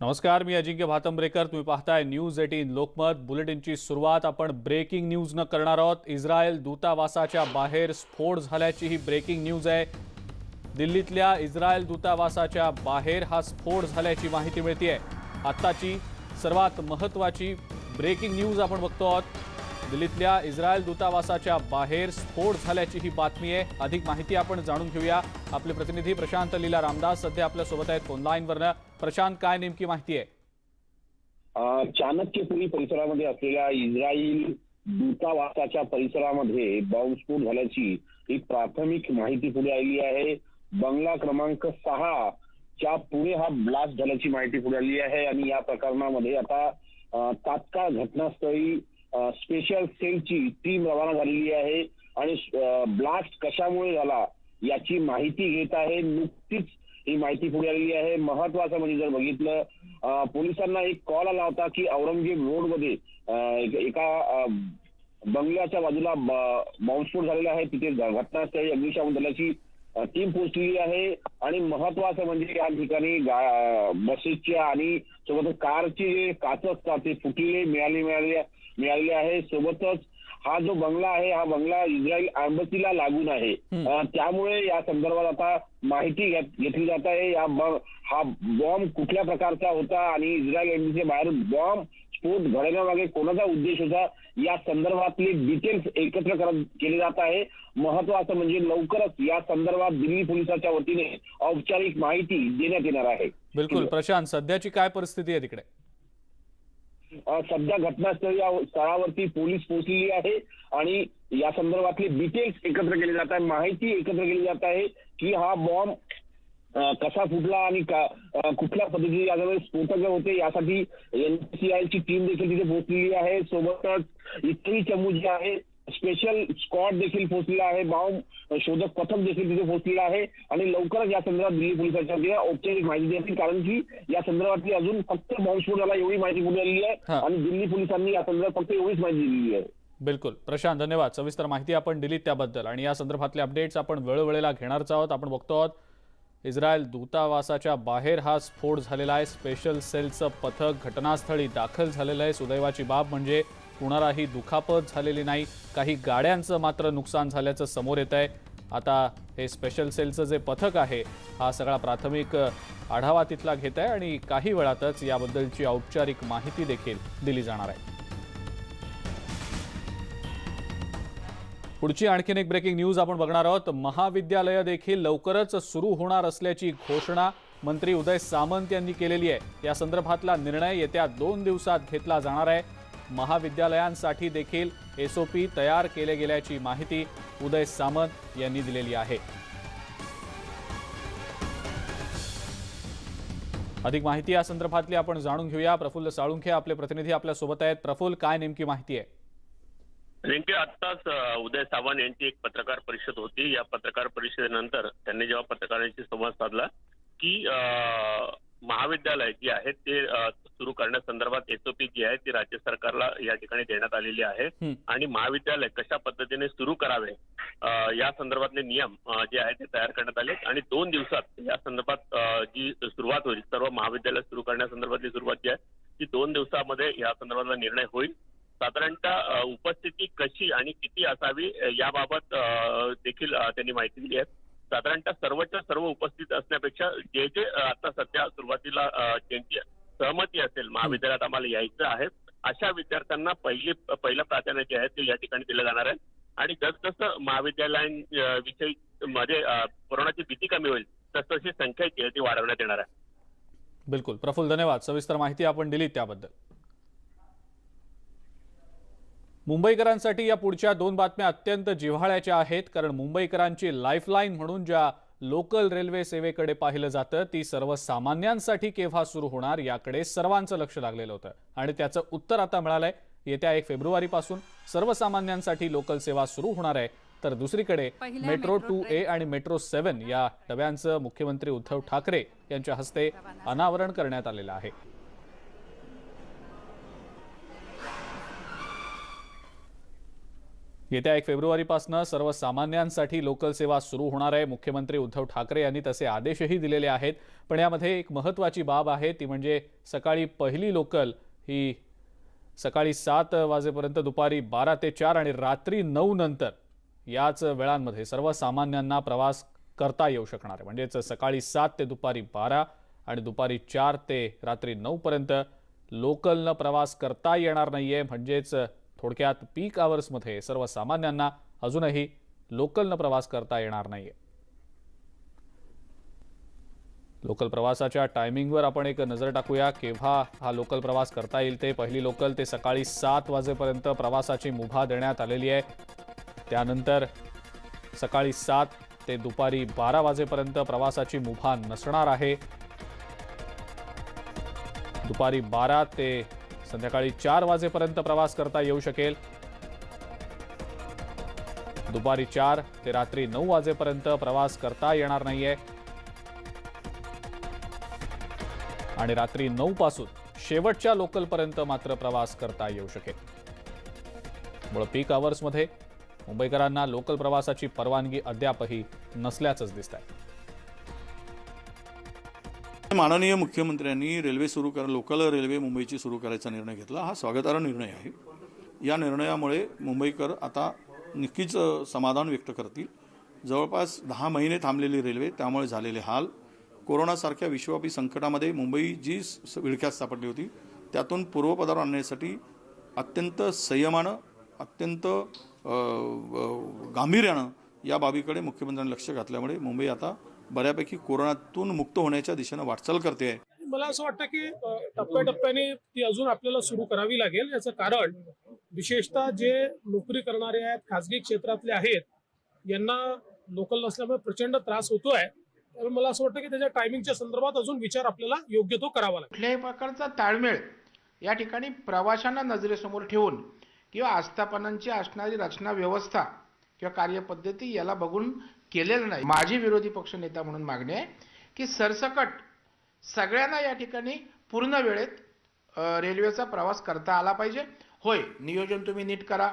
नमस्कार, मी अजिंक्य भातंब्रेकर. तुम्ही पाहताय न्यूज 18 लोकमत. बुलेटिनची सुरुवात आपण ब्रेकिंग न्यूज न करणार आहोत. इस्रायल दूतावासाच्या बाहेर स्फोट झाल्याची ही ब्रेकिंग न्यूज आहे. दिल्लीतल्या इस्रायल दूतावासाच्या बाहेर हा स्फोट झाल्याची माहिती मिळते. आत्ताची सर्वात महत्त्वाची ब्रेकिंग न्यूज आपण बघतो आहोत. दिल्लीतल्या इस्रायल दूतावासाच्या बाहेर स्फोट झाल्याची ही बातमी आहे. अधिक माहिती आपण जाणून घेऊया. आपले प्रतिनिधी प्रशांत लीला रामदास सध्या आपल्या सोबत आहेत फोन लाईनवरनं. प्रशांत, काय नेमकी माहिती आहे? चाणक्यपुरी परिसरामध्ये असलेल्या इस्रायल दूतावासाच्या परिसरामध्ये बॉम्बस्फोट झाल्याची ही प्राथमिक माहिती पुढे आली आहे. बंगला क्रमांक 6 च्या पुढे हा ब्लास्ट झाल्याची माहिती पुढे आली आहे आणि या प्रकरणामध्ये आता तात्काळ घटनास्थळी स्पेशल सेलची टीम रवाना झालेली आहे आणि ब्लास्ट कशामुळे झाला याची माहिती घेत आहे. नुकतीच ही माहिती पुढे आलेली आहे. महत्वाचं म्हणजे जर बघितलं, पोलिसांना एक कॉल आला होता की औरंगजेब रोडमध्ये एका बंगल्याच्या बाजूला बॉम्बस्फोट झालेला आहे. तिथे घटनास्थळी अग्निशमन दलाची टीम पोहोचलेली आहे आणि महत्वाचं म्हणजे या ठिकाणी बसेसच्या आणि सोबतच कारचे जे काच असतात ते फुटलेले मिळालेले आहे. सोबतच हा जो बंगला आहे हा बंगला इस्रायल एम्बसीला लागून आहे. त्यामुळे या संदर्भात आता माहिती घेतली जात आहे. हा बॉम्ब कुठल्या प्रकारचा होता आणि इस्रायल एम्बसीच्या बाहेर बॉम्ब स्फोट घडवण्यामागे कोणाचा उद्देश होता या संदर्भातले डिटेल्स एकत्र केले जात आहे. महत्वाचं म्हणजे लवकरच या संदर्भात दिल्ली पोलिसांच्या वतीने औपचारिक माहिती देण्यात येणार आहे. बिलकुल प्रशांत, सध्याची काय परिस्थिती आहे तिकडे? सध्या घटनास्थळी स्थळावरती पोलीस पोहोचलेली आहे आणि या संदर्भातले डिटेल्स एकत्र केले जात आहे. माहिती एकत्र केली जात आहे की हा बॉम्ब कसा फुटला आणि कुठल्या पद्धतीने यामध्ये स्फोटक होते यासाठी एनसीआयची टीम देखील तिथे पोहोचलेली आहे. सोबतच इतरही चमू जे आहे स्पेशल स्क्वॉड देखील पोहोचलेला आहे. बॉम्ब शोधक पथक देखील तिथे पोहोचलेलं आहे आणि लवकरच या संदर्भात दिल्ली पोलिसांच्या औपचारिक माहिती देतील, कारण की या संदर्भातली अजून फक्त बॉम्बस्फोट झाला एवढी माहिती पुढे आलेली आहे आणि दिल्ली पोलिसांनी या संदर्भात फक्त एवढीच माहिती दिलेली आहे. बिलकुल प्रशांत, धन्यवाद. सविस्तर माहिती आपण दिलीत त्याबद्दल. आणि या संदर्भातले अपडेट्स आपण वेळोवेळेला घेणारच आहोत. आपण बघतो आहोत इस्रायल दूतावासाच्या बाहेर हा स्फोट झालेला आहे. स्पेशल सेलचं पथक घटनास्थळी दाखल झालेलं आहे. सुदैवाची बाब म्हणजे कुणालाही दुखापत झालेली नाही. काही गाड्यांचं मात्र नुकसान झाल्याचं समोर येत आहे. आता हे स्पेशल सेलचं जे पथक आहे हा सगळा प्राथमिक आढावा तिथला घेत आहे आणि काही वेळातच याबद्दलची औपचारिक माहिती देखील दिली जाणार आहे. पुढची आणखीन एक ब्रेकिंग न्यूज आपण बघणार आहोत. महाविद्यालय देखील लवकरच सुरू होणार असल्याची घोषणा मंत्री उदय सामंत यांनी केलेली आहे. या संदर्भातला निर्णय येत्या 2 दिवसात घेतला जाणार आहे. महाविद्यालयांसाठी देखील एसओपी तयार केले गेल्याची माहिती उदय सामंत यांनी दिलेली आहे. अधिक माहिती या संदर्भातली आपण जाणून घेऊया. प्रफुल्ल साळुंखे आपले प्रतिनिधी आपल्या सोबत आहेत. प्रफुल्ल, काय नेमकी माहिती आहे? नेमके आत्ताच उदय सामंत यांची एक पत्रकार परिषद होती. या पत्रकार परिषदेनंतर त्यांनी जेव्हा पत्रकारांशी संवाद साधला की महाविद्यालय जी आहेत ते सुरू करण्यासंदर्भात एसओपी जी आहे ती राज्य सरकारला या ठिकाणी देण्यात आलेली आहे आणि महाविद्यालय कशा पद्धतीने सुरू करावे या संदर्भातले नियम जे आहेत ते तयार करण्यात आले आणि 2 दिवसात या संदर्भात जी सुरुवात होईल, सर्व महाविद्यालय सुरू करण्यासंदर्भातली सुरुवात जी आहे ती 2 दिवसामध्ये या संदर्भातला निर्णय होईल. साधारणतः उपस्थिती कशी आणि किती असावी याबाबत देखील त्यांनी माहिती दिली आहे. साधारणतः सर्वच्या सर्व उपस्थित असण्यापेक्षा जे जे आता सध्या सुरुवातीला ज्यांची सहमती असेल महाविद्यालयात आम्हाला यायचं आहे अशा विद्यार्थ्यांना पहिलं प्राधान्य जे आहे ते या ठिकाणी दिलं जाणार आहे आणि जसजसं महाविद्यालयांविषयी मध्ये कोरोनाची भीती कमी होईल तसतशी संख्या जी आहे ती वाढवण्यात येणार आहे. बिलकुल प्रफुल्ल, धन्यवाद. सविस्तर माहिती आपण दिली त्याबद्दल. मुंबईकरांसाठी या पुढच्या 2 बातम्या अत्यंत जिव्हाळ्याच्या आहेत, कारण मुंबईकरांची लाईफलाईन म्हणून ज्या लोकल रेल्वे सेवेकडे पाहिलं जातं ती सर्वसामान्यांसाठी केव्हा सुरू होणार याकडे सर्वांचं लक्ष लागलेलं होतं आणि त्याचं उत्तर आता मिळालंय. येत्या 1 फेब्रुवारीपासून सर्वसामान्यांसाठी लोकल सेवा सुरू होणार आहे. तर दुसरीकडे मेट्रो 2A आणि मेट्रो 7 या डब्यांचं मुख्यमंत्री उद्धव ठाकरे यांच्या हस्ते अनावरण करण्यात आलेलं आहे. येत्या 1 फेब्रुवारीपासून सर्वसामान्यांसाठी लोकल सेवा सुरू होणार आहे। मुख्यमंत्री उद्धव ठाकरे यांनी तसे आदेशही दिलेले आहेत। पण यामध्ये एक महत्त्वाची बाब आहे, ती म्हणजे सकाळी पहिली लोकल ही सकाळी 7 वाजेपर्यंत, दुपारी 12 ते 4 आणि रात्री 9 नंतर याच वेळांमध्ये सर्वसामान्यांना प्रवास करता येऊ शकणार आहे। म्हणजेच सकाळी 7 ते दुपारी 12 आणि दुपारी 4 ते रात्री 9 पर्यंत लोकलनं प्रवास करता येणार नाहीये। म्हणजेच थोडक्यात पीक आवर्समध्ये सर्वसामान्यांना अजूनही लोकलनं प्रवास करता येणार नाहीये। लोकल प्रवासाच्या टायमिंगवर आपण एक नजर टाकूया। केव्हा हा लोकल प्रवास करता येईल ते पहिली लोकल ते सकाळी 7 वाजेपर्यंत प्रवासाची मुभा देण्यात आलेली आहे। त्यानंतर सकाळी 7 ते दुपारी 12 वाजेपर्यंत प्रवासाची मुभा नसणार आहे। दुपारी 12 ते संध्याकाळी 4 वाजेपर्यंत प्रवास करता येऊ शकेल। दुपारी 4 ते रात्री 9 वाजेपर्यंत प्रवास करता येणार नाहीये आणि रात्री 9 पासून शेवटच्या लोकलपर्यंत मात्र प्रवास करता येऊ शकेल। मुळे पीक आवर्समध्ये मुंबईकरांना लोकल प्रवासाची परवानगी अद्यापही नसल्याचंच दिसतंय। माननीय मुख्यमंत्र्यांनी रेल्वे लोकल रेल्वे मुंबईची सुरू करायचा निर्णय घेतला। हा स्वागतार्ह निर्णय आहे। या निर्णयामुळे मुंबईकर आता नक्कीच समाधान व्यक्त करतील। जवळपास 10 महिने थांबलेली रेल्वे, त्यामुळे झालेले हाल, कोरोनासारख्या विश्वव्यापी संकटामध्ये मुंबई जी विळख्यात सापडली होती, त्यातून पूर्वपदावर आणण्यासाठी अत्यंत संयमानं, अत्यंत गांभीर्यानं या बाबीकडे मुख्यमंत्र्यांनी लक्ष घातल्यामुळे मुंबई आता बऱ्यापैकी कोरोनातून मुक्त होण्याच्या दिशेने वाटचाल करते आहे। मला असं वाटतं की टप्प्याटप्प्याने ती अजून आपल्याला सुरू करावी लागेल। याचं कारण विशेषतः जे नोकरी करणारे आहेत, खासगी क्षेत्रातले आहेत, यांना लोकल नसल्यामुळे प्रचंड त्रास होतोय। त्यामुळे मला असं वाटतं की त्याच्या टायमिंगच्या संदर्भात अजून विचार आपल्याला योग्य तो करावा लागेल। कुठल्याही प्रकारचा ताळमेळ या ठिकाणी प्रवाशांना नजरेसमोर ठेवून किंवा आस्थापनांची असणारी रचना व्यवस्था किंवा कार्यपद्धती याला बघून केलेलं नाही। माझी विरोधी पक्षनेता म्हणून मागणी आहे की सरसकट सगळ्यांना या ठिकाणी पूर्ण वेळेत रेल्वेचा प्रवास करता आला पाहिजे। होय, नियोजन तुम्ही नीट करा,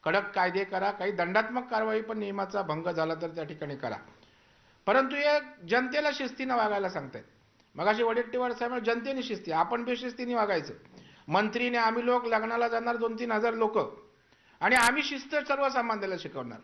कडक कायदे करा, काही दंडात्मक कारवाई पण नियमाचा भंग झाला तर त्या ठिकाणी करा, परंतु या जनतेला शिस्तीनं वागायला सांगतायत। मगाशी वडेट्टीवार साहेब जनतेने शिस्ती, आपण बेशिस्तीने वागायचं। मंत्रीने आम्ही लोक लग्नाला जाणार 2-3 हजार लोक आणि आम्ही शिस्त सर्वसामान्याला शिकवणार।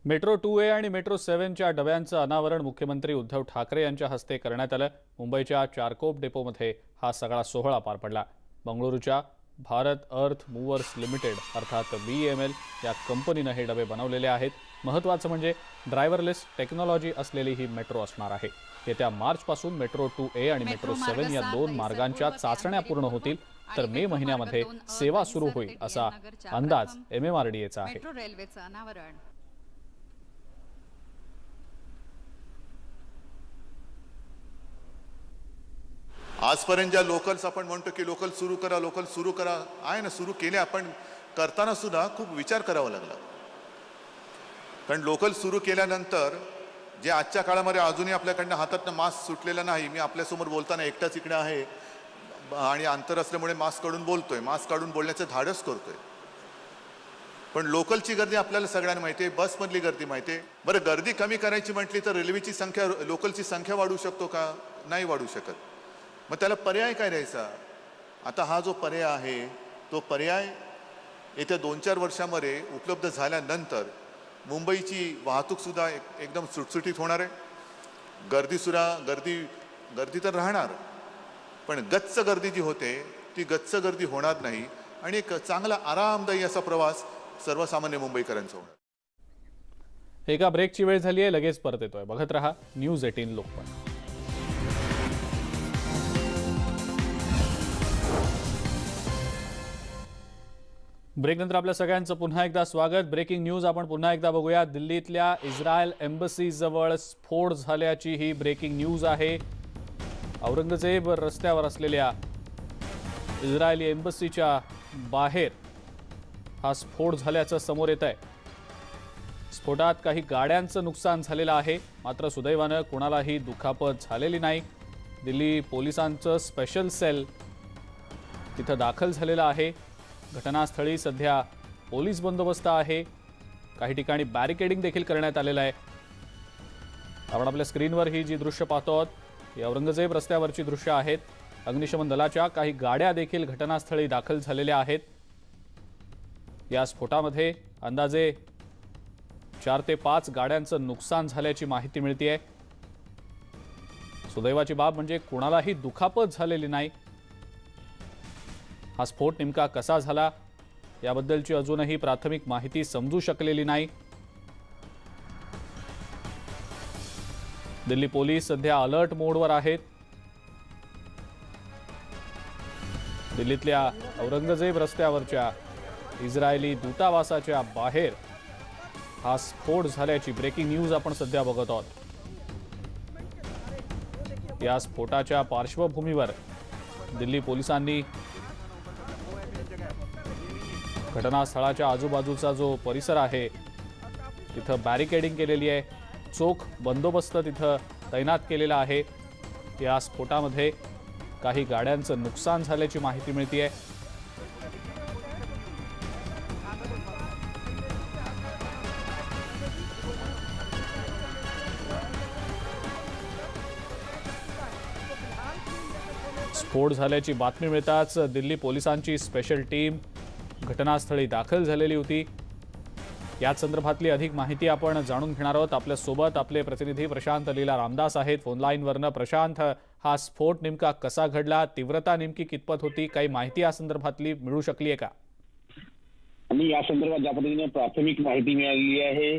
मेट्रो 2A आणि मेट्रो 7च्या डब्यांचं अनावरण मुख्यमंत्री उद्धव ठाकरे यांच्या हस्ते करण्यात आलं। मुंबईच्या चारकोप डेपोमध्ये हा सगळा सोहळा पार पडला। बंगळुरूच्या भारत अर्थ मूव्हर्स लिमिटेड अर्थात BEML या कंपनीनं हे डबे बनवलेले आहेत। महत्त्वाचं म्हणजे ड्रायव्हरलेस टेक्नॉलॉजी असलेली ही मेट्रो असणार आहे। येत्या मार्चपासून मेट्रो 2A आणि मेट्रो 7 या 2 मार्गांच्या चाचण्या पूर्ण होतील, तर मे महिन्यामध्ये सेवा सुरू होईल असा अंदाज MMRDAचा आहे। मेट्रो रेल्वेचं अनावरण आजपर्यंत ज्या लोकल्स आपण म्हणतो की लोकल सुरू करा आहे ना, सुरू केल्या, पण करताना सुद्धा खूप विचार करावा लागला। कारण लोकल सुरू केल्यानंतर जे आजच्या काळामध्ये अजूनही आपल्याकडनं हातातनं मास्क सुटलेला नाही। मी आपल्यासमोर बोलताना एकटाच इकडे आहे आणि अंतर असल्यामुळे मास्क काढून बोलतोय, मास्क काढून बोलण्याचं धाडस करतोय। पण लोकलची गर्दी आपल्याला सगळ्यांना माहिती आहे, बसमधली गर्दी माहिती आहे। बरं, गर्दी कमी करायची म्हटली तर रेल्वेची संख्या, लोकलची संख्या वाढवू शकतो का? नाही वाढवू शकत। मग त्याला पर्याय काय द्यायचा? आता हा जो पर्याय आहे तो पर्याय येत्या 2-4 वर्षांमध्ये उपलब्ध झाल्यानंतर मुंबईची वाहतूक सुद्धा एकदम सुटसुटीत होणार आहे। गर्दी तर राहणार, पण गच्च गर्दी जी होते ती गच्च गर्दी होणार नाही आणि एक चांगला आरामदायी असा प्रवास सर्वसामान्य मुंबईकरांचा होणार। एका ब्रेकची वेळ झाली आहे, लगेच परत येतोय। बघत रहा न्यूज 18 लोकमत। ब्रेकनंतर आपल्या सगळ्यांचं पुन्हा एकदा स्वागत। ब्रेकिंग न्यूज आपण पुन्हा एकदा बघूया। दिल्लीतल्या इस्रायल एम्बसी जवळ स्फोट झाल्याची ही ब्रेकिंग न्यूज आहे। औरंगजेब रस्त्यावर असलेल्या इस्रायली एम्बसीच्या बाहेर हा स्फोट झाल्याचं समोर येत आहे। स्फोटात काही गाड्यांचं नुकसान झालेलं आहे, मात्र सुदैवानं कोणालाही दुखापत झालेली नाही। दिल्ली पोलिसांचं स्पेशल सेल तिथं दाखल झालेलं आहे। घटनास्थळी सध्या पोलीस बंदोबस्त आहे, काही ठिकाणी बॅरिकेडिंग देखील करण्यात आलेलं आहे। आपण आपल्या स्क्रीनवर ही जी दृश्य पाहतो आहोत ही औरंगजेब रस्त्यावरची दृश्य आहेत। अग्निशमन दलाच्या काही गाड्या देखील घटनास्थळी दाखल झालेल्या आहेत। या स्फोटामध्ये अंदाजे 4 ते 5 गाड्यांचं नुकसान झाल्याची माहिती मिळते। सुदैवाची बाब म्हणजे कोणालाही दुखापत झालेली नाही। हा स्फोट नेमका कसा झाला याबद्दलची अजूनही प्राथमिक माहिती समजू शकलेली नाही। दिल्ली पोलीस सध्या अलर्ट मोडवर आहेत। दिल्लीतल्या औरंगजेब रस्त्यावरच्या इस्रायली दूतावासाच्या बाहेर हा स्फोट झाल्याची ब्रेकिंग न्यूज आपण सध्या बघत आहोत। या स्फोटाच्या पार्श्वभूमीवर दिल्ली पोलिसांनी घटनास्थळाच्या आजूबाजूचा जो परिसर आहे तिथं बॅरिकेडिंग केलेली आहे, चोख बंदोबस्त तिथं तैनात केलेला आहे। या स्फोटामध्ये काही गाड्यांचं नुकसान झाल्याची माहिती मिळते आहे। स्फोट झाल्याची बातमी मिळताच दिल्ली पोलिसांची स्पेशल टीम घटनास्थळी दाखल झालेली होती। याच संदर्भातली अधिक माहिती आपण जाणून घेणार आहोत। आपल्या सोबत आपले प्रतिनिधी प्रशांत लीला रामदास आहेत फोन लाईनवरनं। प्रशांत, हा स्फोट नेमका कसा घडला, तीव्रता नेमकी कितपत होती, काही माहिती या संदर्भातली मिळू शकली आहे का? आणि या संदर्भात ज्या पद्धतीने प्राथमिक माहिती मिळालेली आहे,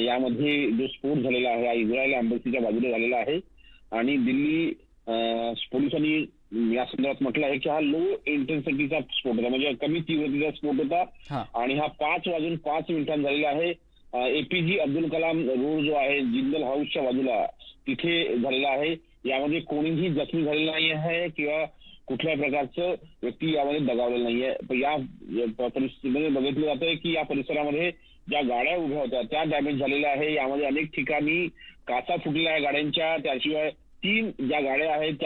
यामध्ये जो स्फोट झालेला आहे हा इस्रायल एम्बसीच्या बाजूला झालेला आहे आणि दिल्ली पोलिसांनी या संदर्भात म्हटलं आहे की हा लो इंटेन्सिटीचा स्फोट होता, म्हणजे कमी तीव्रतेचा स्फोट होता आणि हा 5:05 झालेला आहे। एपीजे अब्दुल कलाम रोड जो आहे जिंदल हाऊसच्या बाजूला तिथे झालेला आहे। यामध्ये कोणीही जखमी झालेलं नाही आहे किंवा कुठल्याही प्रकारचं व्यक्ती यामध्ये दगावलेलं नाहीये। पण या परिस्थितीमध्ये बघितलं जातंय की या परिसरामध्ये ज्या गाड्या उभ्या होत्या त्या डॅमेज झालेल्या आहे। यामध्ये अनेक ठिकाणी काचा फुटलेल्या आहे गाड्यांच्या, त्याशिवाय 3 ज्या गाड्या आहेत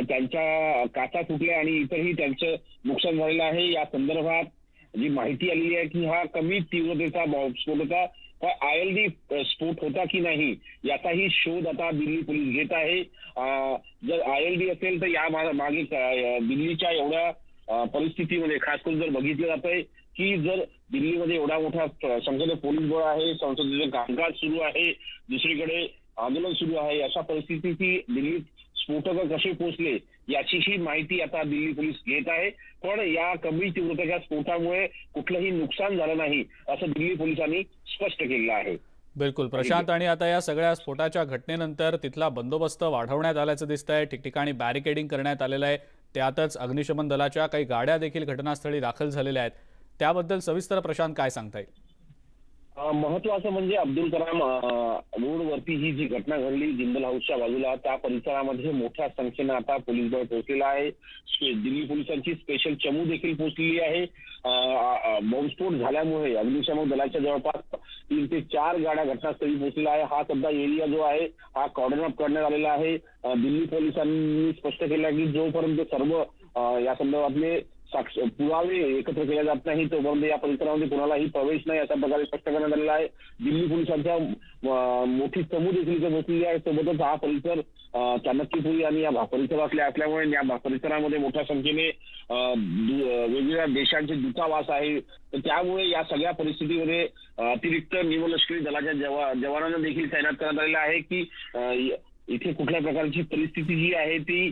त्यांच्या काचा फुटल्या आणि इतरही त्यांचं नुकसान झालेलं आहे। या संदर्भात जी माहिती आलेली आहे की हा कमी तीव्रतेचा स्फोट होता, ILD स्फोट होता की नाही याचाही शोध आता दिल्ली पोलीस घेत आहे। जर ILD असेल तर या मागे दिल्लीच्या एवढ्या परिस्थितीमध्ये खास करून जर बघितलं जातंय की जर दिल्लीमध्ये एवढा मोठा संख्येने पोलीस बळ आहे, संसदेचं कामकाज सुरू आहे, दुसरीकडे आंदोलन सुरू आहे, अशा परिस्थितीची दिल्लीत स्फोटक कसे पोहोचले याचीही माहिती आता दिल्ली पोलीस घेत आहे। पण या कमी तीव्रतेच्या स्फोटामुळे कुठलंही नुकसान झालं नाही असं दिल्ली पोलिसांनी स्पष्ट केलेलं आहे। बिलकुल प्रशांत, आणि आता या सगळ्या स्फोटाच्या घटनेनंतर तिथला बंदोबस्त वाढवण्यात आल्याचं दिसतंय, ठिकठिकाणी बॅरिकेडिंग करण्यात आलेलं आहे। त्यातच अग्निशमन दलाच्या काही गाड्या देखील घटनास्थळी दाखल झालेल्या आहेत। त्याबद्दल सविस्तर प्रशांत काय सांगता येईल? महत्वाचं म्हणजे अब्दुल कलाम रोडवरती ही जी घटना घडली जिंदल हाऊसच्या बाजूला, त्या परिसरामध्ये मोठ्या संख्येनं आता पोलीस बळ पोहोचलेलं आहे। दिल्ली पोलिसांची स्पेशल चमू देखील पोहोचलेली आहे। बॉम्बस्फोट झाल्यामुळे अग्निशमन दलाच्या जवळपास 3 ते 4 गाड्या घटनास्थळी पोहोचलेल्या आहे। हा सध्या एरिया जो आहे हा कॉर्डन अप करण्यात आलेला आहे। दिल्ली पोलिसांनी स्पष्ट केलं की जोपर्यंत सर्व या संदर्भातले पुरावे एकत्र केले जात नाही तोपर्यंत या परिसरामध्ये कोणालाही प्रवेश नाही अशा प्रकारे स्पष्ट करण्यात आलेला आहे। दिल्ली पोलिसांच्या मोठी चमू देखील बसलेली आहे। सोबतच हा परिसर चाणक्यपुरी आणि या परिसरातले असल्यामुळे या परिसरामध्ये मोठ्या संख्येने वेगवेगळ्या देशांचे दूतावास आहे, तर त्यामुळे या सगळ्या परिस्थितीमध्ये अतिरिक्त निमलष्करी दलाच्या जवानांना देखील तैनात करण्यात आलेला आहे की इथे कुठल्या प्रकारची परिस्थिती जी आहे ती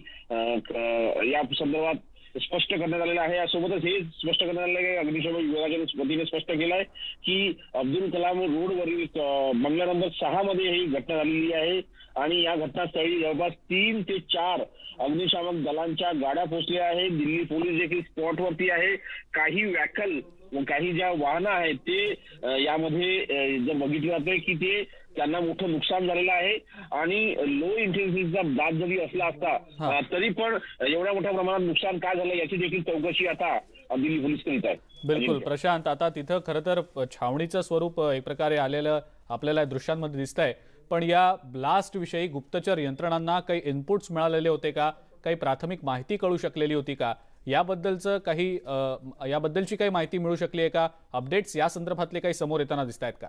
या संदर्भात स्पष्ट करण्यात आलेलं आहे। यासोबतच हे स्पष्ट करण्यात आलेलं आहे, अग्निशमन विभागाच्या वतीने स्पष्ट केलं आहे की अब्दुल कलाम रोडवरील बंगला नंबर 6 मध्ये ही घटना झालेली आहे आणि या घटनास्थळी जवळपास 3 ते 4 अग्निशामक दलांच्या गाड्या पोहोचल्या आहेत। दिल्ली पोलीस देखील स्पॉटवरती आहे। काही व्हेकल, काही ज्या वाहनं आहेत ते यामध्ये जर बघितलं जातंय की ते त्यांना मोठं नुकसान झालेलं आहे आणि लो इंटेन्सिटीचा दाब जरी असला असता तरी पण एवढ्या मोठ्या प्रमाणात नुकसान का झालं याची देखील चौकशी आता दिल्ली पोलीस करीत आहेत। बिलकुल प्रशांत, आता तिथं खरं तर छावणीचं स्वरूप एक प्रकारे आलेलं आपल्याला दृश्यांमध्ये दिसतंय, पण या ब्लास्ट विषयी गुप्तचर यंत्रणांना काही इनपुट्स मिळालेले होते का? काही प्राथमिक माहिती कळू शकलेली होती का? याबद्दलचं काही याबद्दलची काही माहिती मिळू शकली आहे का? अपडेट्स या संदर्भातले काही समोर येताना दिसत आहेत का?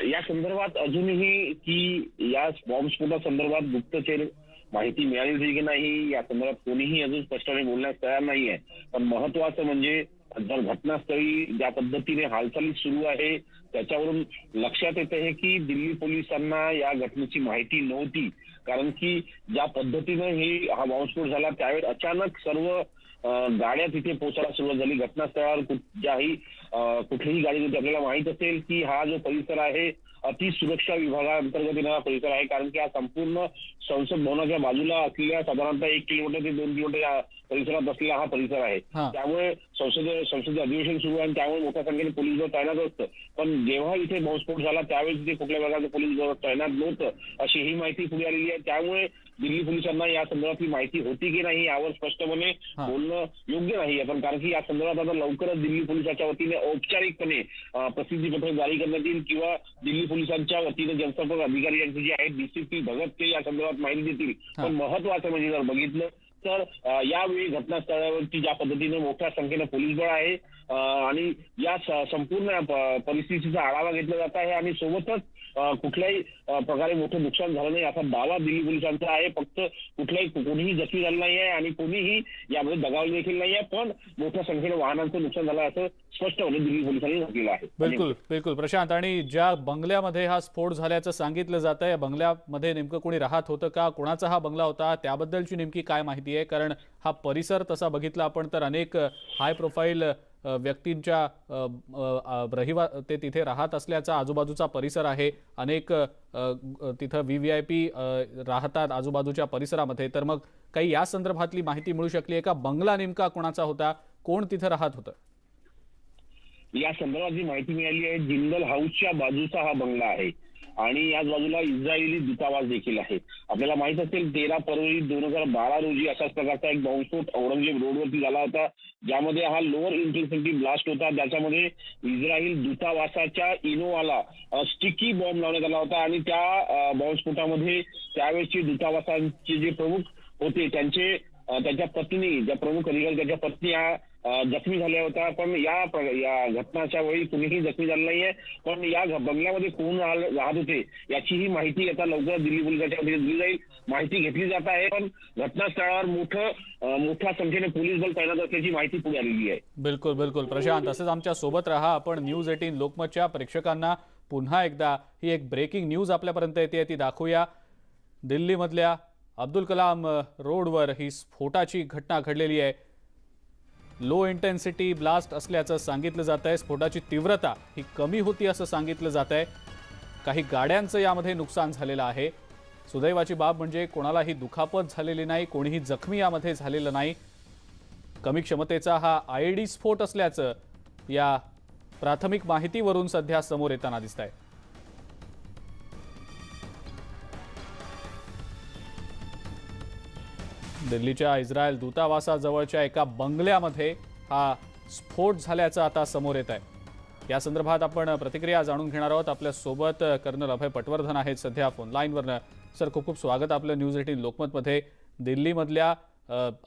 या संदर्भात अजूनही की या बॉम्बस्फोटासंदर्भात गुप्तचर माहिती मिळाली होती की नाही या संदर्भात कोणीही अजून स्पष्टपणे बोलण्यास तयार नाहीये. पण महत्वाचं म्हणजे जर घटनास्थळी ज्या पद्धतीने हालचाली सुरू आहे त्याच्यावरून लक्षात येत आहे की दिल्ली पोलिसांना या घटनेची माहिती नव्हती. कारण की ज्या पद्धतीनं हा बॉम्बस्फोट झाला त्यावेळेस अचानक सर्व गाड्या तिथे पोहोचायला सुरुवात झाली. घटनास्थळावर कुठलीही गाडी नव्हती. आपल्याला माहित असेल की हा जो परिसर आहे अति सुरक्षा विभागाअंतर्गत येणारा परिसर आहे. कारण की हा संपूर्ण संसद भवनाच्या बाजूला असलेल्या साधारणतः 1 किलोमीटर ते 2 किलोमीटर या परिसरात असलेला हा परिसर आहे. त्यामुळे संसदेचे अधिवेशन सुरू आहे आणि त्यामुळे मोठ्या संख्येने पोलीस बळ तैनात असतं. पण जेव्हा इथे बॉम्बस्फोट झाला त्यावेळेस इथे कुठल्या प्रकारचं पोलीस बळ तैनात नव्हतं अशी ही माहिती पुढे आलेली आहे. त्यामुळे दिल्ली पोलिसांना या संदर्भातली माहिती होती की नाही यावर स्पष्टपणे बोलणं योग्य नाही. पण कारण की या संदर्भात आता लवकरच दिल्ली पोलिसांच्या वतीने औपचारिकपणे प्रसिद्धीपत्रक जारी करण्यात येईल किंवा दिल्ली पोलिसांच्या वतीने जनसंपर्क अधिकारी यांचे जे आहेत डीसीपी भगत ते या संदर्भात माहिती देतील. पण महत्वाचं म्हणजे जर बघितलं तर यावेळी घटनास्थळावरती ज्या पद्धतीने मोठ्या संख्येने पोलीस बळ आहे आणि या संपूर्ण परिस्थितीचा आढावा घेतला जात आहे आणि सोबतच कुठल्याही प्रकारे मोठं नुकसान झालं नाही असा दावा दिल्ली पोलिसांचा आहे. फक्त कोणीही जखमी झालं नाही आहे आणि कोणीही यामध्ये दगावले देखील नाही आहे. पण मोठ्या संख्येने वाहनांचं नुकसान झालं असं स्पष्टपणे दिल्ली पोलिसांनी म्हटलेलं आहे. बिलकुल बिलकुल प्रशांत, आणि ज्या बंगल्यामध्ये हा स्फोट झाल्याचं सांगितलं जात आहे, बंगल्यामध्ये नेमकं कोणी राहत होतं का, कोणाचा हा बंगला होता, त्याबद्दलची नेमकी काय माहिती आहे? कारण हा परिसर तसा बघितला आपण तर अनेक हाय प्रोफाईल व्यक्तींच्या ते तिथे राहत असल्याचा आजूबाजूचा परिसर आहे. अनेक तिथं VVIP राहतात आजूबाजूच्या परिसरामध्ये. तर मग काही या संदर्भातली माहिती मिळू शकली आहे का? बंगला नेमका कोणाचा होता, कोण तिथं राहत होतं? या संदर्भात जी माहिती मिळाली आहे जिंदल हाऊसच्या बाजूचा हा बंगला आहे आणि याच बाजूला इस्रायली दूतावास देखील आहे. आपल्याला माहित असेल 13 फरवरी 2012 रोजी अशाच प्रकारचा एक बॉम्बस्फोट औरंगजेब रोडवरती झाला होता ज्यामध्ये हा लोअर इंटेन्सिटी ब्लास्ट होता. ज्याच्यामध्ये इस्रायल दूतावासाच्या इनोवाला स्टिकी बॉम्ब लावण्यात आला होता आणि त्या बॉम्बस्फोटामध्ये त्यावेळेसचे दूतावासांचे जे प्रमुख होते त्यांच्या पत्नी, ज्या प्रमुख अधिकारी त्याच्या पत्नी जखमी झाल्या होत्या. पण या घटनाच्या वेळी कुणीही जखमी झालं नाहीये. पण या बंगल्यामध्ये कोण राहत होते याचीही माहिती आता लवकर दिल्ली पोलिसांच्या वतीने दिली जाईल. माहिती घेतली जात आहे पण घटनास्थळावर मोठ्या संख्येने पोलीस बल तैनात असल्याची माहिती पुढे आलेली आहे. बिलकुल बिलकुल प्रशांत, असंच आमच्या सोबत राहा. आपण न्यूज 18 लोकमतच्या प्रेक्षकांना पुन्हा एकदा ही एक ब्रेकिंग न्यूज आपल्यापर्यंत येते ती दाखवूया. दिल्लीमधल्या अब्दुल कलाम रोडवर ही स्फोटाची घटना घडलेली आहे. लो इंटेन्सिटी ब्लास्ट असल्याचं सांगितलं जात आहे. स्फोटाची तीव्रता ही कमी होती असं सांगितलं जात आहे. काही गाड्यांचं यामध्ये नुकसान झालेलं आहे. सुदैवाची बाब म्हणजे कोणालाही दुखापत झालेली नाही, कोणीही जखमी यामध्ये झालेलं नाही. कमी क्षमतेचा हा IED स्फोट असल्याचं या प्राथमिक माहितीवरून सध्या समोर येताना दिसत आहे. दिल्लीच्या इस्रायल दूतावासाजवळच्या एका बंगल्यामध्ये हा स्फोट झाल्याचं आता समोर येत आहे. या संदर्भात आपण प्रतिक्रिया जाणून घेणार आहोत. आपल्या सोबत कर्नल अभय पटवर्धन आहेत सध्या फोन लाईनवरनं. सर, खूप खूप स्वागत आपलं न्यूज 18 लोकमतमध्ये. दिल्लीमधल्या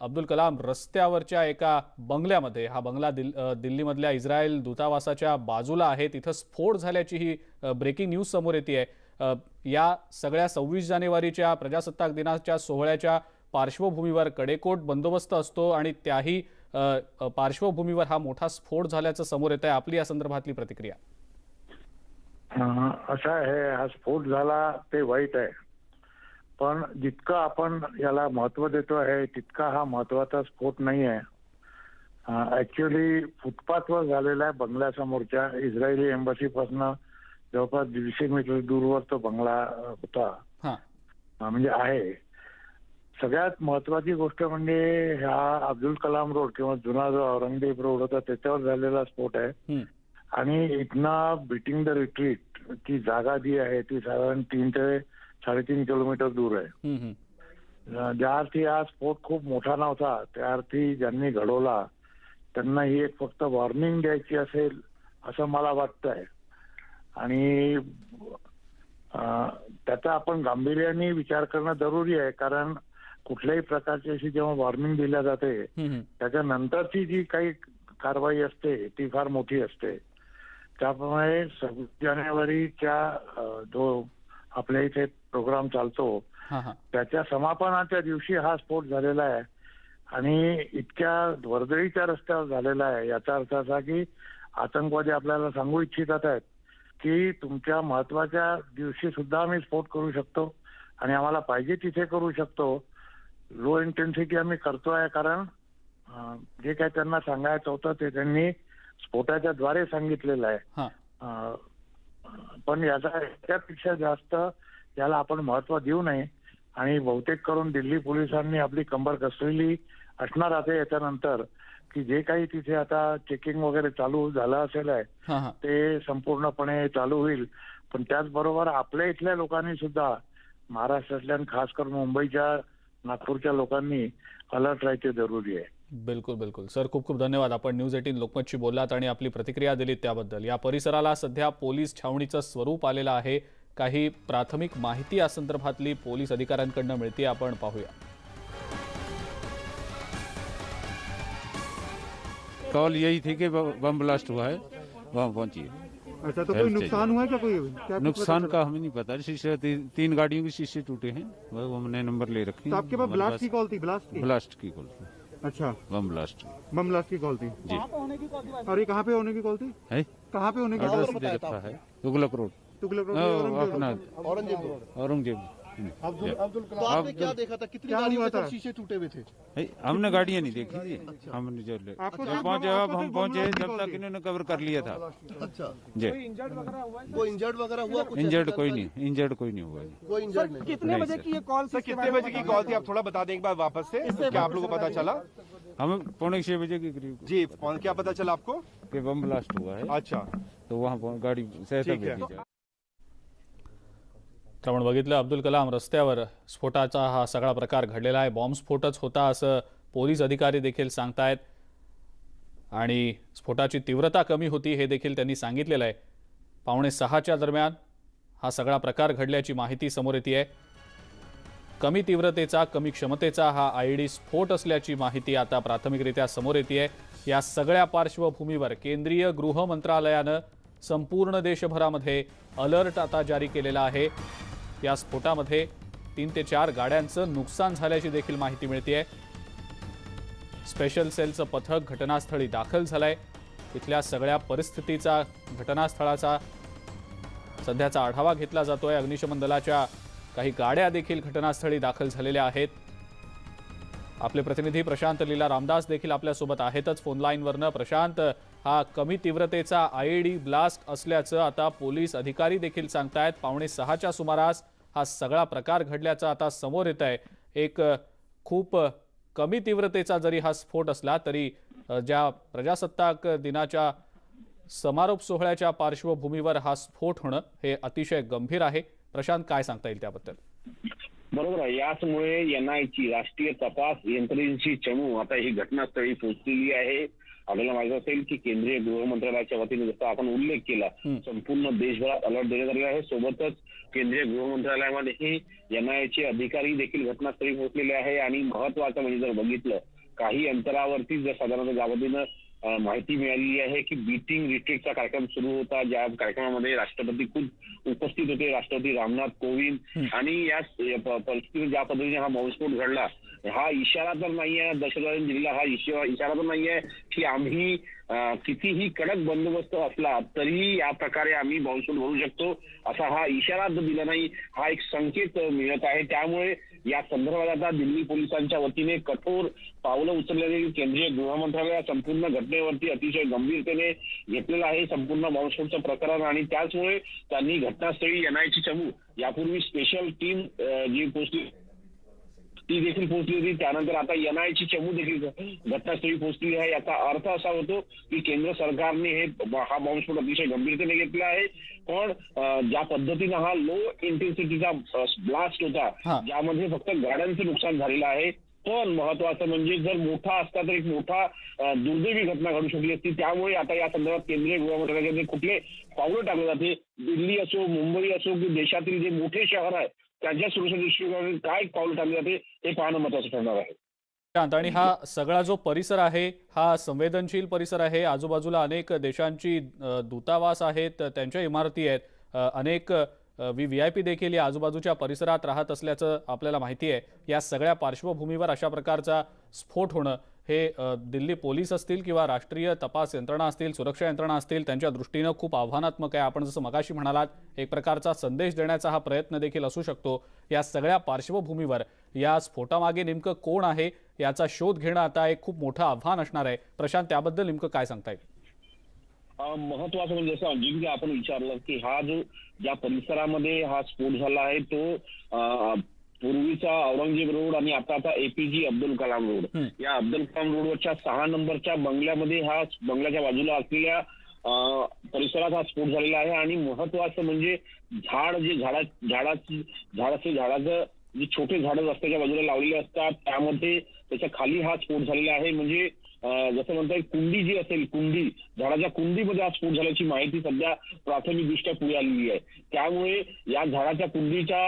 अब्दुल कलाम रस्त्यावरच्या एका बंगल्यामध्ये, हा बंगला दिल्लीमधल्या इस्रायल दूतावासाच्या बाजूला आहे, तिथं स्फोट झाल्याची ही ब्रेकिंग न्यूज समोर येते आहे. या सगळ्या 26 जानेवारीच्या प्रजासत्ताक दिनाच्या सोहळ्याच्या पार्श्वभूमीवर कडेकोट बंदोबस्त असतो आणि त्याही पार्श्वभूमीवर हा मोठा स्फोट झाल्याचं समोर येत आहे. आपली या संदर्भातली प्रतिक्रिया? असं आहे, हा स्फोट झाला ते वाईट आहे, पण जितकं आपण याला महत्व देतो आहे तितका हा महत्वाचा स्फोट नाही आहे. ऍक्च्युअली फुटपाथवर झालेल्या बंगल्यासमोरच्या इस्रायली एम्बसी पासून जवळपास 150 मीटर दूरवर तो बंगला होता, म्हणजे आहे. सगळ्यात महत्वाची गोष्ट म्हणजे हा अब्दुल कलाम रोड किंवा जुना जो औरंगजेब रोड होता त्याच्यावर झालेला स्फोट आहे. आणि इथना बीटिंग द रिट्रीट ची जागा जी आहे ती साधारण 3 ते 3.5 किलोमीटर दूर आहे. ज्या अर्थी हा स्फोट खूप मोठा नव्हता त्या अर्थी ज्यांनी घडवला त्यांना ही एक फक्त वॉर्निंग द्यायची असेल असं मला वाटतंय. आणि त्याचा आपण गांभीर्याने विचार करणं जरुरी आहे, कारण कुठल्याही प्रकारची अशी जेव्हा वॉर्निंग दिल्या जाते त्याच्यानंतरची जी काही कारवाई असते ती फार मोठी असते. त्याप्रमाणे 26 जानेवारीच्या जो आपल्या इथे प्रोग्राम चालतो त्याच्या समापनाच्या दिवशी हा स्फोट झालेला आहे आणि इतक्या वर्दळीच्या रस्त्यावर झालेला आहे. याचा अर्थ असा की आतंकवादी आपल्याला सांगू इच्छितात आहेत की तुमच्या महत्वाच्या दिवशी सुद्धा आम्ही स्फोट करू शकतो आणि आम्हाला पाहिजे तिथे करू शकतो. लो इंटेन्सिटी आम्ही करतोय कारण जे काय त्यांना सांगायचं होतं ते त्यांनी स्फोटाच्या द्वारे सांगितलेलं आहे. पण याच्यापेक्षा जास्त याला आपण महत्व देऊ नये आणि बहुतेक करून दिल्ली पोलिसांनी आपली कंबर कसलेली असणार आहे याच्यानंतर की जे काही तिथे आता चेकिंग वगैरे चालू झालं असेल आहे ते संपूर्णपणे चालू होईल. पण त्याचबरोबर आपल्या इथल्या लोकांनी सुद्धा महाराष्ट्रातल्या आणि खास करून मुंबईच्या नागपूरच्या लोकांनी अलर्ट राहायचे जरुरी आहे. बिलकुल बिलकुल सर, खूप खूप धन्यवाद. आपण न्यूज 18 लोकमतशी बोललात आणि आपली प्रतिक्रिया दिलीत त्याबद्दल. या परिसराला सध्या पोलीस छावणीचं स्वरूप आलेलं आहे. काही प्राथमिक माहिती या संदर्भातली पोलीस अधिकाऱ्यांकडून मिळते, आपण पाहूया. कॉल यही थी कि बम ब्लास्ट हुआ है, वहाँ पहुंचिए. अच्छा, तो कोई नुकसान हुआ है क्या? कोई क्या नुकसान का हमें नहीं पता. शीशे 3 गाड़ियों के शीशे टूटे हैं, वो हमने नंबर ले रखे. तो आपके पास ब्लास्ट की कॉल थी? ब्लास्ट की कॉल थी. अच्छा, बम ब्लास्ट की कॉल थी जी. और ये कहाँ पे होने की कॉल थी? कहाँ पे होने की? एड्रेस दे रखा है, तुगलक रोड. अपना औरंगजेब. तो आपने क्या देखा था? कितनी गाड़ियों के शीशे टूटे हुए थे? हमने गाड़ियाँ नहीं देखी थी. हमने जब पहुंचे हम पहुंचे जब तक इन्होंने कवर कर लिया था. अच्छा जी. कोई इंजर्ड वगैरह हुआ? इंजर्ड कोई नहीं हुआ. कोई इंजर्ड नहीं. कितने बजे की ये कॉल? सर कितने बजे की कॉल थी आप थोड़ा बता दें एक बार वापस से, क्या आप लोगों को पता चला? हमें 5:45 बजे के करीब जी. क्या पता चला आपको? कि बम ब्लास्ट हुआ है. अच्छा, तो वहाँ गाड़ी सहायता भेजी जाए. तर आपण बघितलं अब्दुल कलाम रस्त्यावर स्फोटाचा हा सगळा प्रकार घडलेला आहे. बॉम्बस्फोटच होता असं पोलीस अधिकारी देखील सांगतायत आणि स्फोटाची तीव्रता कमी होती हे देखील त्यांनी सांगितलेलं आहे. 5:45च्या दरम्यान हा सगळा प्रकार घडल्याची माहिती समोर येते आहे. कमी तीव्रतेचा कमी क्षमतेचा हा IED स्फोट असल्याची माहिती आता प्राथमिकरित्या समोर येते आहे. या सगळ्या पार्श्वभूमीवर केंद्रीय गृह मंत्रालयानं संपूर्ण देशभरामध्ये अलर्ट आता जारी केलेला आहे. या स्फोटामध्ये 3 ते 4 गाड्यांचं नुकसान झाल्याची देखील माहिती मिळते. स्पेशल सेलचं पथक घटनास्थळी दाखल झालंय. इथल्या सगळ्या परिस्थितीचा घटनास्थळाचा सध्याचा आढावा घेतला जातोय. अग्निशमन दलाच्या काही गाड्या देखील घटनास्थळी दाखल झालेल्या आहेत. आपले प्रतिनिधी प्रशांत लीला रामदास देखील आपल्यासोबत आहेतच फोन लाईनवरनं. प्रशांत, हा कमी तीव्रतेचा IED ब्लास्ट असल्याचं आता पोलीस अधिकारी देखील सांगतायत. 5:45च्या सुमारास हा सगळा प्रकार घडल्याचं आता समोर येत आहे. एक खूप कमी तीव्रतेचा जरी हा स्फोट असला तरी ज्या प्रजासत्ताक दिनाच्या समारोप सोहळ्याच्या पार्श्वभूमीवर हा स्फोट होणं हे अतिशय गंभीर आहे. प्रशांत, काय सांगता येईल त्याबद्दल? बरोबर आहे. याचमुळे NIA राष्ट्रीय तपास यंत्रणेची चमू आता ही घटनास्थळी पोहोचलेली आहे. आपल्याला माहित असेल की केंद्रीय गृह मंत्रालयाच्या वतीने जसा आपण उल्लेख केला संपूर्ण देशभरात अलर्ट देण्यात आलेला आहे. सोबतच केंद्रीय गृह मंत्रालयामध्येही NIA अधिकारी देखील घटनास्थळी पोहोचलेले आहे. आणि महत्वाचं म्हणजे जर बघितलं काही अंतरावरती जर साधारणतः ज्या माहिती मिळालेली आहे की बीटिंग रिट्रीटचा कार्यक्रम सुरू होता, ज्या कार्यक्रमामध्ये राष्ट्रपती खूप उपस्थित होते, राष्ट्रपती रामनाथ कोविंद. आणि या परिस्थितीत ज्या पद्धतीने हा बॉम्बस्फोट घडला हा इशारा तर नाहीये, दहशतवाद्यांनी दिलेला हा इशारा तर नाहीये की आम्ही कितीही कडक बंदोबस्त असला तरी या प्रकारे आम्ही बॉम्बस्फोट करू शकतो असा हा इशारा दिला नाही. हा एक संकेत मिळत आहे. त्यामुळे या संदर्भात आता दिल्ली पोलिसांच्या वतीने कठोर पावलं उचललेली केंद्रीय गृह मंत्रालय संपूर्ण घटनेवरती अतिशय गंभीरतेने घेतलेलं आहे संपूर्ण बॉम्बस्फोटचं प्रकरण. आणि त्याचमुळे त्यांनी घटनास्थळी NIA चमू यापूर्वी स्पेशल टीम जी पोहोचली ती देखील पोहोचली होती. त्यानंतर आता NIA चमू देखील घटनास्थळी पोहोचली आहे. याचा अर्थ असा होतो की केंद्र सरकारने हा बॉम्बस्फोट अतिशय गंभीरतेने घेतला आहे. पण ज्या पद्धतीनं हा लो इंटेन्सिटीचा ब्लास्ट होता ज्यामध्ये फक्त गाड्यांचं नुकसान झालेलं आहे. पण महत्वाचं म्हणजे जर मोठा असता तर एक मोठा दुर्दैवी घटना घडू शकली असती. त्यामुळे आता या संदर्भात केंद्रीय गृह मंत्रालयाचे कुठले पावलं टाकले जाते, दिल्ली असो मुंबई असो की देशातील जे मोठे शहर आहे त्यांच्या सुरक्षा दृष्टिकोनातून काय पाऊल टाकले जाते हे पाहणं महत्वाचं ठरणार आहे. शांत, आणि हा सगळा जो परिसर आहे हा संवेदनशील परिसर आहे. आजूबाजूला अनेक देशांची दूतावास आहेत, त्यांच्या इमारती आहेत, अनेक VIP देखील या आजूबाजूच्या परिसरात राहत असल्याचं आपल्याला माहिती आहे. या सगळ्या पार्श्वभूमीवर अशा प्रकारचा स्फोट होणं हे दिल्ली पोलीस असतील किंवा राष्ट्रीय तपास यंत्रणा असतील, सुरक्षा यंत्रणा असतील, त्यांच्या दृष्टीनं खूप आव्हानात्मक आहे. आपण जसं मगाशी म्हणालात, एक प्रकारचा संदेश देण्याचा हा प्रयत्न देखील असू शकतो. या सगळ्या पार्श्वभूमीवर या स्फोटामागे नेमकं कोण आहे याचा शोध घेणं आता एक खूप मोठं आव्हान असणार आहे. प्रशांत, त्याबद्दल नेमकं काय सांगता येईल? महत्वाचं म्हणजे जसं अजिंक्य आपण विचारलं की हा जो ज्या परिसरामध्ये हा स्फोट झाला आहे तो पूर्वीचा औरंगजेब रोड आणि आताचा APJ अब्दुल कलाम रोड, या अब्दुल कलाम रोडवरच्या 6 नंबरच्या बंगल्यामध्ये हा बंगल्याच्या बाजूला असलेल्या परिसरात हा स्फोट झालेला आहे. आणि महत्वाचं म्हणजे झाडाचं जे छोटे झाडं रस्त्याच्या बाजूला लावलेले असतात त्यामध्ये त्याच्या खाली हा स्फोट झालेला आहे. म्हणजे जसं म्हणता कुंडी जी असेल, कुंडी, झाडाच्या कुंडीमध्ये हा स्फोट झाल्याची माहिती सध्या प्राथमिकदृष्ट्या पुढे आलेली आहे. त्यामुळे या झाडाच्या कुंडीच्या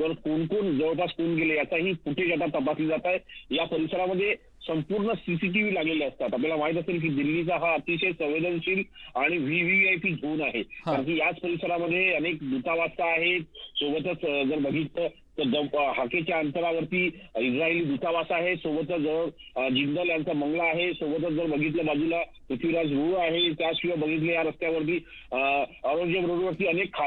वर कोण जवळपास कोण गेले याचाही फुटेज आता तपासली जात आहे. या परिसरामध्ये संपूर्ण CCTV लागलेले असतात. आपल्याला माहित असेल की दिल्लीचा हा अतिशय संवेदनशील आणि VVIP झोन आहे, कारण की याच परिसरामध्ये अनेक दूतावास आहेत. सोबतच जर बघितलं तर हाकेच्या अंतरावरती इस्रायली दूतावास आहे, सोबतच जवळ जिंदल यांचा बंगला आहे, सोबतच जर बघितलं बाजूला पृथ्वीराज रूळ आहे. त्याशिवाय बघितले या रस्त्यावरती औरंगजेब रोडवरती अनेक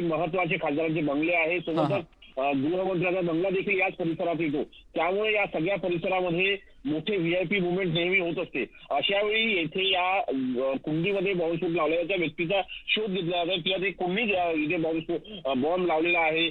महत्वाचे खासदारांचे बंगले आहे, सोबतच गृहमंत्र्यांचा बंगला देखील याच परिसरात येतो. त्यामुळे या सगळ्या परिसरामध्ये मोठे VIP मुवमेंट नेहमी होत असते. अशा वेळी येथे या कुंडीमध्ये बॉम्बस्फोट लावलेल्या व्यक्तीचा शोध घेतला जातो किंवा ते कोणी इथे बॉम्ब लावलेला आहे.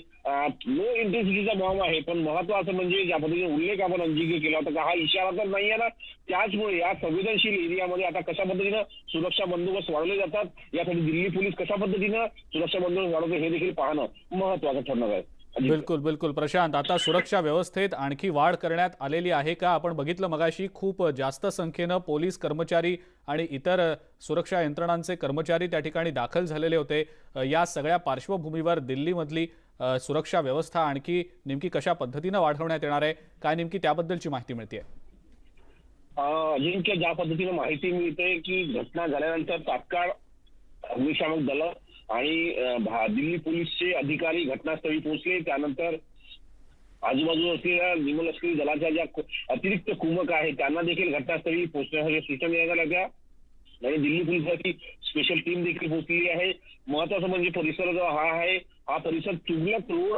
लो इंटेन्सिटीचा बॉम्ब आहे, पण महत्वाचं म्हणजे ज्या पद्धतीने उल्लेख आपण अंजिके केला होता का हा इशारा तर नाही आहे ना. त्याचमुळे या संवेदनशील एरियामध्ये आता कशा पद्धतीनं सुरक्षा बंदोबस्त वाढवले जातात, यासाठी दिल्ली पोलीस कशा पद्धतीनं सुरक्षा बंदोबस्त वाढवतो हे देखील पाहणं महत्वाचं ठरणार आहे. बिलकुल प्रशांत, आता सुरक्षा व्यवस्थेत आणखी वाढ करण्यात आलेली आहे का? आपण बघितलं मगाशी खूप जास्त संख्येनं पोलीस कर्मचारी आणि इतर सुरक्षा यंत्रणांचे कर्मचारी त्या ठिकाणी दाखल झालेले होते. या सगळ्या पार्श्वभूमीवर दिल्लीमधली सुरक्षा व्यवस्था आणखी नेमकी कशा पद्धतीनं वाढवण्यात येणार आहे, काय नेमकी त्याबद्दलची माहिती मिळते? अजिंक्य, ज्या पद्धतीने माहिती मिळते की घटना झाल्यानंतर तात्काळ अग्निशामक दल आणि दिल्ली पोलीसचे अधिकारी घटनास्थळी पोहोचले. त्यानंतर आजूबाजूला असलेल्या निमलष्करी दलाच्या ज्या अतिरिक्त कुमक आहेत त्यांना देखील घटनास्थळी पोहोचण्यासाठी सूचना देण्यात आल्या होत्या आणि दिल्ली पोलिसांची स्पेशल टीम देखील पोहोचलेली आहे. महत्वाचं म्हणजे परिसर जो हा आहे हा परिसर तुगलक रोड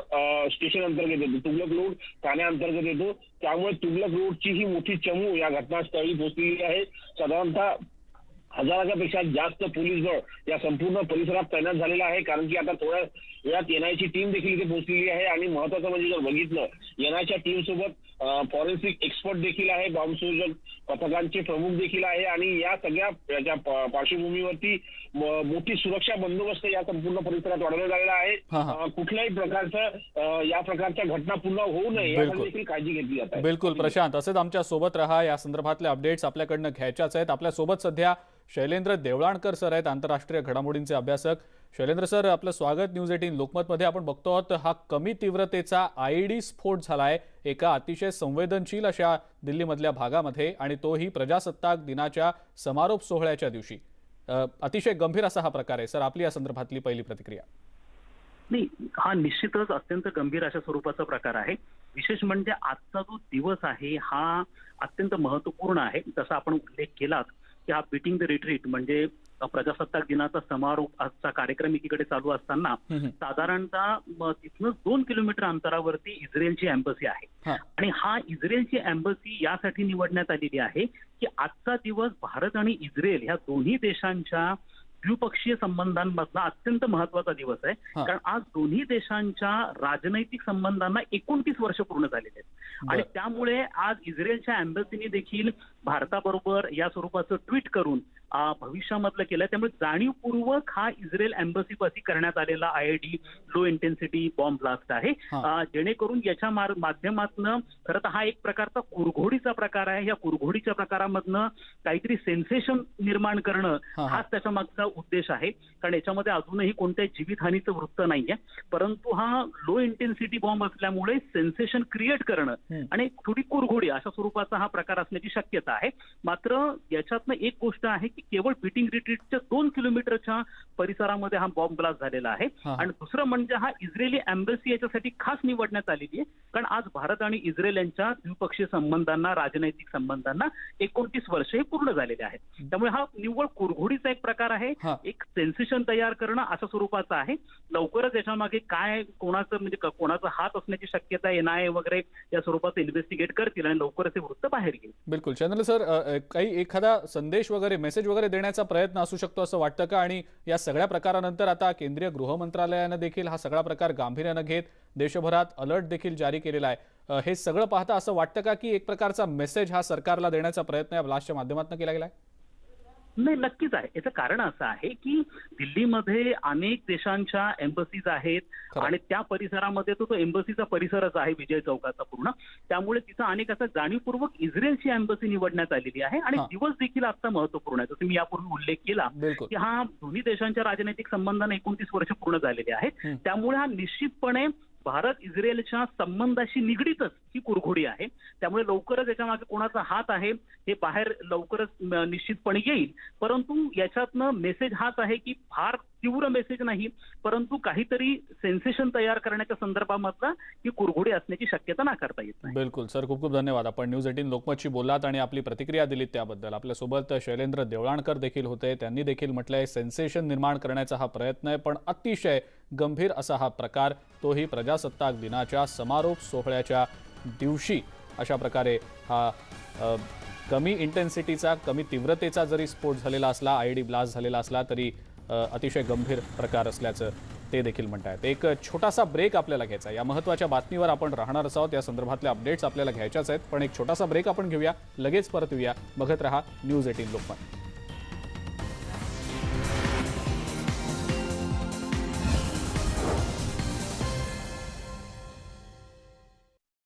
स्टेशन अंतर्गत येतो, तुगलक रोड ठाणे अंतर्गत येतो. त्यामुळे तुगलक रोडची ही मोठी चमू या घटनास्थळी पोहोचलेली आहे. साधारणतः 1000च्या पेक्षा जास्त पोलीस बळ या संपूर्ण परिसरात तैनात झालेला आहे, कारण की आता थोड्या वेळात NIAची टीम देखील इथे पोहोचलेली आहे. आणि महत्वाचं म्हणजे जर बघितलं NIAच्या टीम सोबत फॉरेन्सिक एक्सपर्ट देखील आहे, बॉम्बशोधक पथकांचे प्रमुख देखील आहे आणि या सगळ्या पार्श्वभूमीवरती मोठी सुरक्षा बंदोबस्त या संपूर्ण परिसरात वाढवण्यात आलेला आहे. कुठल्याही प्रकारचं या प्रकारच्या घटना पुन्हा होऊ नये यासाठी देखील काळजी घेतली जात आहे. बिलकुल प्रशांत, असेच आमच्या सोबत रहा. या संदर्भातले अपडेट्स आपल्याकडनं घ्यायच्याच आहेत. आपल्या सोबत सध्या शैलेंद्र देवळाणकर सर आहेत, आंतरराष्ट्रीय घडामोडींचे अभ्यासक. शैलेंद्र सर, आपलं स्वागत न्यूज 18 लोकमतमध्ये. आपण बघतो आहोत हा कमी तीव्रतेचा IED स्फोट झालाय एका अतिशय संवेदनशील अशा दिल्लीमधल्या भागामध्ये, आणि तोही प्रजासत्ताक दिनाच्या समारोप सोहळ्याच्या दिवशी. अतिशय गंभीर असा हा प्रकार आहे. सर, आपली या संदर्भातली पहिली प्रतिक्रिया? नाही, हा निश्चितच अत्यंत गंभीर अशा स्वरूपाचा प्रकार आहे. विशेष म्हणजे आजचा जो दिवस आहे हा अत्यंत महत्वपूर्ण आहे. जसा आपण उल्लेख केलात की हा बीटिंग द रिट्रीट म्हणजे प्रजासत्ताक दिनाचा समारोपाचा कार्यक्रम एकीकडे चालू असताना साधारणतः तिथनं 2 किलोमीटर अंतरावरती इस्रायलची एम्बसी आहे. आणि हा इस्रायलची एम्बसी यासाठी निवडण्यात आलेली आहे की आजचा दिवस भारत आणि इस्रायल ह्या दोन्ही देशांच्या द्विपक्षीय संबंधांमधला अत्यंत महत्वाचा दिवस आहे. कारण आज दोन्ही देशांच्या राजनैतिक संबंधांना 29 वर्ष पूर्ण झालेले आहेत. आणि त्यामुळे आज इस्रायलच्या एम्बसीने देखील भारताबरोबर या स्वरूपाचं ट्विट करून भविष्यामधलं केलंय. त्यामुळे जाणीवपूर्वक हा इस्रायल एम्बसीपाशी करण्यात आलेला IED low intensity bomb blast आहे, जेणेकरून याच्या माध्यमातून खरं तर हा एक प्रकारचा कुरघोडीचा प्रकार आहे. या कुरघोडीच्या प्रकारामधनं काहीतरी सेन्सेशन निर्माण करणं हाच त्याच्या मागचा उद्देश आहे. कारण याच्यामध्ये अजूनही कोणत्याही जीवितहानीचं वृत्त नाहीये, परंतु हा लो इंटेन्सिटी बॉम्ब असल्यामुळे सेन्सेशन क्रिएट करणं आणि थोडी कुरघोडी अशा स्वरूपाचा हा प्रकार असण्याची शक्यता आहे. मात्र याच्यातनं एक गोष्ट आहे की केवळ बीटिंग रिट्रीटच्या 2 किलोमीटरच्या परिसरामध्ये हा बॉम्ब ब्लास्ट झालेला आहे. आणि दुसरं म्हणजे हा इस्रायली एम्बसी याच्यासाठी खास निवडण्यात आलेली आहे, कारण आज भारत आणि इस्रायल यांच्या द्विपक्षीय संबंधांना, राजनैतिक संबंधांना 29 वर्ष हे पूर्ण झालेले आहेत. त्यामुळे हा निव्वळ कुरघोडीचा एक प्रकार आहे, एक सेन्सेशन तयार करणं अशा स्वरूपाचा आहे. लवकरच याच्यामागे काय कोणाचं म्हणजे कोणाचा हात असण्याची शक्यता NIA वगैरे या स्वरूपाचं इन्व्हेस्टिगेट करतील आणि लवकरच हे वृत्त बाहेर येईल. बिलकुल. चंद्र सर, काही एखादा संदेश वगैरे, मेसेज वगैरे देण्याचा प्रयत्न असू शकतो असं वाटतं का? आणि या सगळ्या प्रकारानंतर आता केंद्रीय गृह मंत्रालयानं देखील हा सगळा प्रकार गांभीर्यानं घेत देशभरात अलर्ट देखील जारी केलेला आहे. हे सगळं पाहता असं वाटतं का की एक प्रकारचा मेसेज हा सरकारला देण्याचा प्रयत्न या ब्लास्टच्या माध्यमातून केला गेलाय? नाही, नक्कीच आहे. याचं कारण असं आहे की दिल्लीमध्ये अनेक देशांच्या एम्बसीज आहेत आणि त्या परिसरामध्ये तो एम्बसीचा परिसरच आहे, विजय चौकाचा पूर्ण. त्यामुळे तिथं अनेक असं जाणीवपूर्वक इस्रायलची एम्बसी निवडण्यात आलेली आहे. आणि दिवस देखील आता महत्वपूर्ण आहे, जसं मी यापूर्वी उल्लेख केला की हा दोन्ही देशांच्या राजनैतिक संबंधांना 29 वर्ष पूर्ण झालेले आहेत. त्यामुळे हा निश्चितपणे भारत इस्रायलच्या संबंधाशी निगडीतच ही कुरघोडी आहे. त्यामुळे लवकरच याच्यामागे कोणाचा हात आहे हे बाहेर लवकरच निश्चितपणे येईल. परंतु याच्यातनं मेसेज हाच आहे की फार तीव्र मेसेज नाही, परंतु काहीतरी सेन्सेशन तयार करण्याच्या संदर्भामधला ही कुरघोडी असण्याची शक्यता नाकारता येत नाही. बिलकुल सर, खूप खूप धन्यवाद. आपण न्यूज 18 लोकमतशी बोललात आणि आपली प्रतिक्रिया दिलीत त्याबद्दल. आपल्यासोबत शैलेंद्र देवळाणकर देखील होते. त्यांनी देखील म्हटलंय सेन्सेशन निर्माण करण्याचा हा प्रयत्न आहे, पण अतिशय गंभीर असा हा प्रकार, तोही प्रजासत्ताक दिनाच्या समारोप सोहळ्याच्या दिवशी. अशा प्रकारे हा कमी इंटेन्सिटीचा, कमी तीव्रतेचा जरी स्फोट झालेला असला, IED ब्लास्ट झालेला असला तरी अतिशय गंभीर प्रकार असल्याचं ते देखील म्हणतात. एक छोटासा ब्रेक आपल्याला घ्यायचा. या महत्त्वाच्या बातमीवर आपण राहणारच आहोत. या संदर्भातल्या अपडेट्स आपल्याला घ्यायच्याच आहेत, पण एक छोटासा ब्रेक आपण घेऊया. लगेच परत येऊया. बघत रहा न्यूज 18 लोकमत.